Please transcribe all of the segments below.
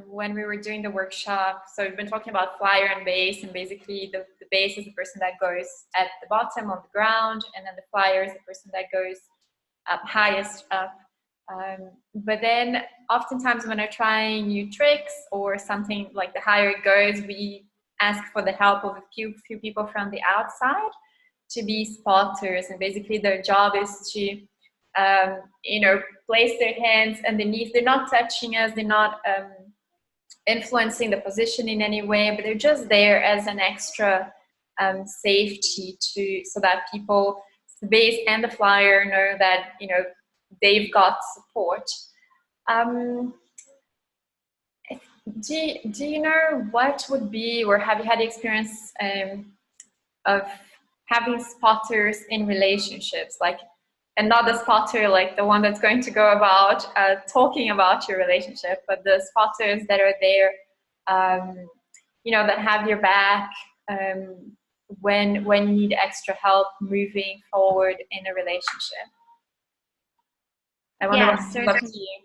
when we were doing the workshop, so we've been talking about flyer and base, and basically the base is the person that goes at the bottom of the ground, and then the flyer is the person that goes up highest up. But then oftentimes when I try new tricks or something, like the higher it goes, we ask for the help of a few people from the outside to be spotters, and basically their job is to place their hands underneath. They're not touching us, they're not influencing the position in any way, but they're just there as an extra safety so that people, the base and the flyer, know that they've got support. Do you know what would be, or have you had the experience of having spotters in relationships, and not the spotter like the one that's going to go about talking about your relationship, but the spotters that are there, that have your back when you need extra help moving forward in a relationship? I wonder what's up to you.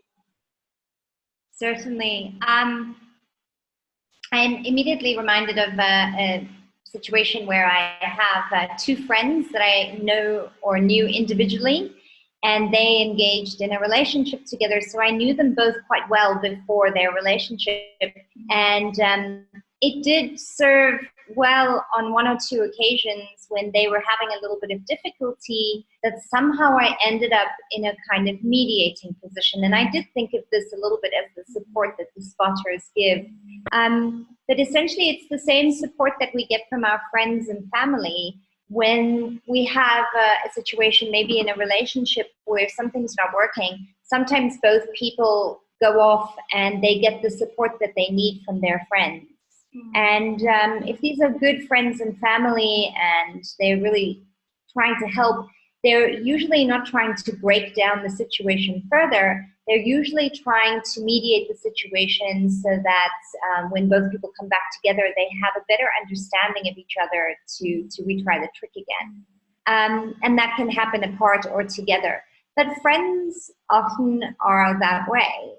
Certainly. I'm immediately reminded of a situation where I have two friends that I know or knew individually, and they engaged in a relationship together. So I knew them both quite well before their relationship, and it did serve well on one or two occasions when they were having a little bit of difficulty, that somehow I ended up in a kind of mediating position. And I did think of this a little bit as the support that the spotters give. But essentially it's the same support that we get from our friends and family when we have a situation, maybe in a relationship where something's not working. Sometimes both people go off and they get the support that they need from their friends. And if these are good friends and family and they're really trying to help, they're usually not trying to break down the situation further. They're usually trying to mediate the situation so that when both people come back together, they have a better understanding of each other to retry the trick again. And that can happen apart or together. But friends often are that way.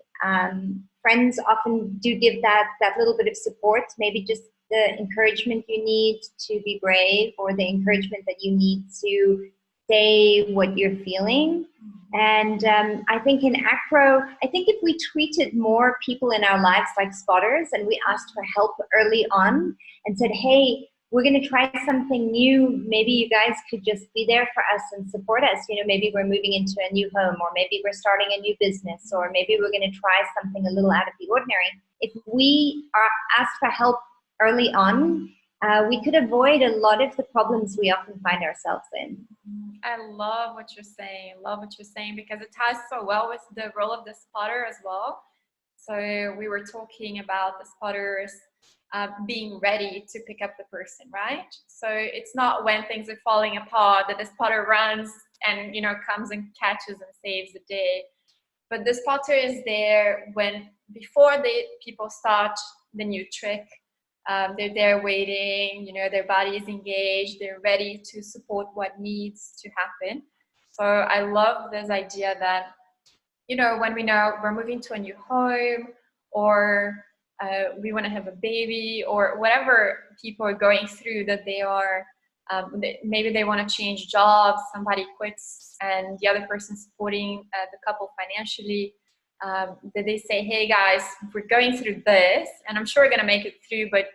Friends often do give that little bit of support, maybe just the encouragement you need to be brave, or the encouragement that you need to say what you're feeling. And I think in acro, I think if we treated more people in our lives like spotters, and we asked for help early on and said, hey, we're going to try something new. Maybe you guys could just be there for us and support us. Maybe we're moving into a new home, or maybe we're starting a new business, or maybe we're going to try something a little out of the ordinary. If we are asked for help early on, we could avoid a lot of the problems we often find ourselves in. I love what you're saying. Because it ties so well with the role of the spotter as well. So we were talking about the spotters being ready to pick up the person, right? So it's not when things are falling apart that the spotter runs and comes and catches and saves the day. But the spotter is there before people start the new trick. They're there waiting, their body is engaged, they're ready to support what needs to happen. So I love this idea that, when we know we're moving to a new home, or we want to have a baby, or whatever people are going through, that they are, maybe they want to change jobs, somebody quits and the other person supporting the couple financially, that they say, hey guys, we're going through this and I'm sure we're going to make it through, but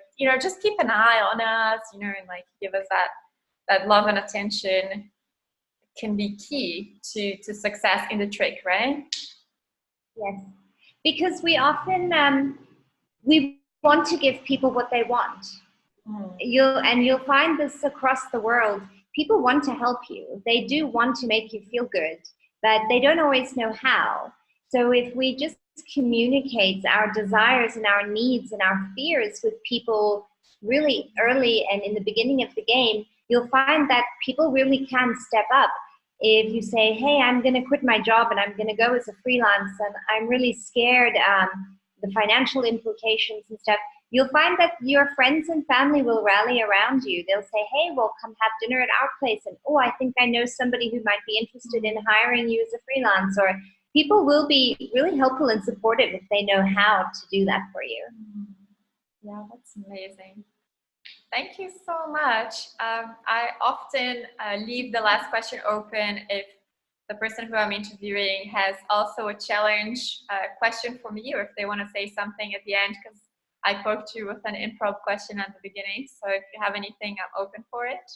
just keep an eye on us, and give us that love and attention can be key to success in the trick, right? Yes, because we often we want to give people what they want. You'll find this across the world. People want to help you. They do want to make you feel good, but they don't always know how. So if we just communicate our desires and our needs and our fears with people really early and in the beginning of the game, you'll find that people really can step up. If you say, hey, I'm going to quit my job and I'm going to go as a freelance and I'm really scared, the financial implications and stuff, you'll find that your friends and family will rally around you. They'll say, hey, well, come have dinner at our place. And, oh, I think I know somebody who might be interested in hiring you as a freelance. Or people will be really helpful and supportive if they know how to do that for you. Yeah, that's amazing. Thank you so much. I often leave the last question open if the person who I'm interviewing has also a challenge question for me, or if they want to say something at the end, because I poked you with an improv question at the beginning. So if you have anything, I'm open for it.